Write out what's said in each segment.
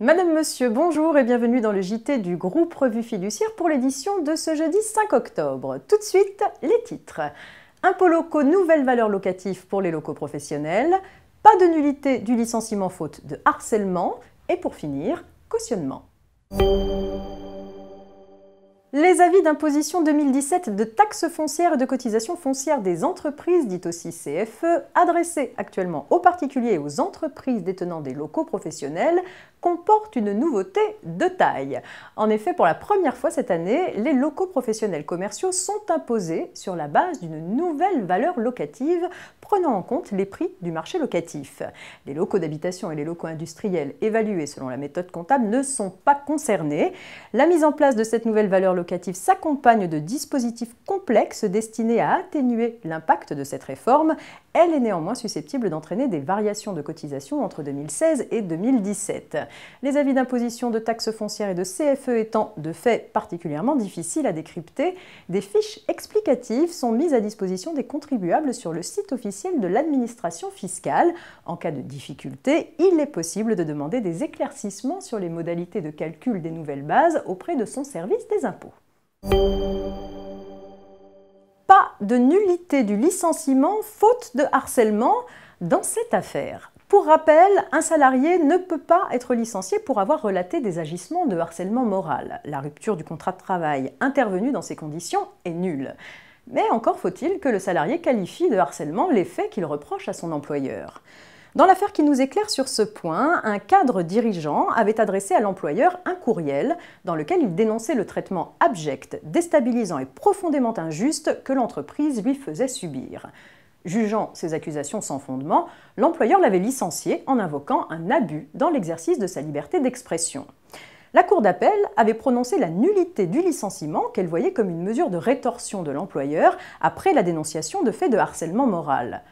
Madame, Monsieur, bonjour et bienvenue dans le JT du groupe Revue Fiduciaire pour l'édition de ce jeudi 5 octobre. Tout de suite, les titres. Impôts locaux, nouvelle valeur locative pour les locaux professionnels, pas de nullité du licenciement faute de harcèlement et pour finir, cautionnement. Les avis d'imposition 2017 de taxes foncières et de cotisations foncières des entreprises, dites aussi CFE, adressés actuellement aux particuliers et aux entreprises détenant des locaux professionnels, comportent une nouveauté de taille. En effet, pour la première fois cette année, les locaux professionnels commerciaux sont imposés sur la base d'une nouvelle valeur locative prenant en compte les prix du marché locatif. Les locaux d'habitation et les locaux industriels évalués selon la méthode comptable ne sont pas concernés. La mise en place de cette nouvelle valeur locative s'accompagne de dispositifs complexes destinés à atténuer l'impact de cette réforme. Elle est néanmoins susceptible d'entraîner des variations de cotisation entre 2016 et 2017. Les avis d'imposition de taxes foncières et de CFE étant de fait particulièrement difficiles à décrypter, des fiches explicatives sont mises à disposition des contribuables sur le site officiel de l'administration fiscale. En cas de difficulté, il est possible de demander des éclaircissements sur les modalités de calcul des nouvelles bases auprès de son service des impôts. Pas de nullité du licenciement faute de harcèlement dans cette affaire. Pour rappel, un salarié ne peut pas être licencié pour avoir relaté des agissements de harcèlement moral. La rupture du contrat de travail intervenue dans ces conditions est nulle. Mais encore faut-il que le salarié qualifie de harcèlement les faits qu'il reproche à son employeur. Dans l'affaire qui nous éclaire sur ce point, un cadre dirigeant avait adressé à l'employeur un courriel dans lequel il dénonçait le traitement abject, déstabilisant et profondément injuste que l'entreprise lui faisait subir. Jugeant ces accusations sans fondement, l'employeur l'avait licencié en invoquant un abus dans l'exercice de sa liberté d'expression. La Cour d'appel avait prononcé la nullité du licenciement qu'elle voyait comme une mesure de rétorsion de l'employeur après la dénonciation de faits de harcèlement moral.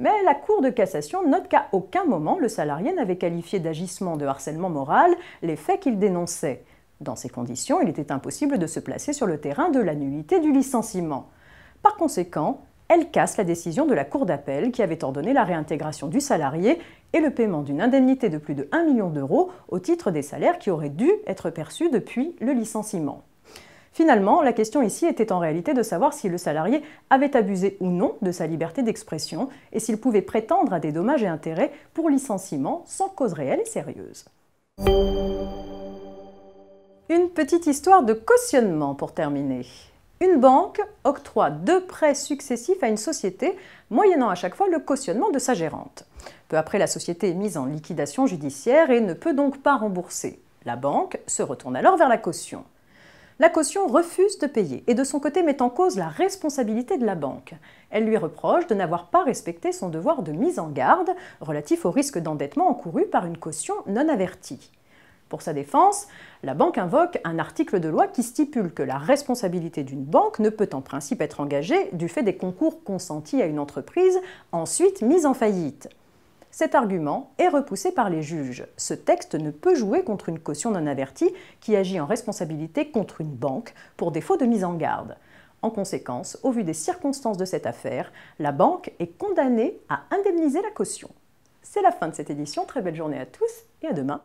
Mais la Cour de cassation note qu'à aucun moment le salarié n'avait qualifié d'agissement de harcèlement moral les faits qu'il dénonçait. Dans ces conditions, il était impossible de se placer sur le terrain de la nullité du licenciement. Par conséquent, elle casse la décision de la Cour d'appel qui avait ordonné la réintégration du salarié et le paiement d'une indemnité de plus de 1 million d'euros au titre des salaires qui auraient dû être perçus depuis le licenciement. Finalement, la question ici était en réalité de savoir si le salarié avait abusé ou non de sa liberté d'expression et s'il pouvait prétendre à des dommages et intérêts pour licenciement sans cause réelle et sérieuse. Une petite histoire de cautionnement pour terminer. Une banque octroie 2 prêts successifs à une société, moyennant à chaque fois le cautionnement de sa gérante. Peu après, la société est mise en liquidation judiciaire et ne peut donc pas rembourser. La banque se retourne alors vers la caution. La caution refuse de payer et de son côté met en cause la responsabilité de la banque. Elle lui reproche de n'avoir pas respecté son devoir de mise en garde relatif au risque d'endettement encouru par une caution non avertie. Pour sa défense, la banque invoque un article de loi qui stipule que la responsabilité d'une banque ne peut en principe être engagée du fait des concours consentis à une entreprise ensuite mise en faillite. Cet argument est repoussé par les juges. Ce texte ne peut jouer contre une caution non avertie qui agit en responsabilité contre une banque pour défaut de mise en garde. En conséquence, au vu des circonstances de cette affaire, la banque est condamnée à indemniser la caution. C'est la fin de cette édition. Très belle journée à tous et à demain.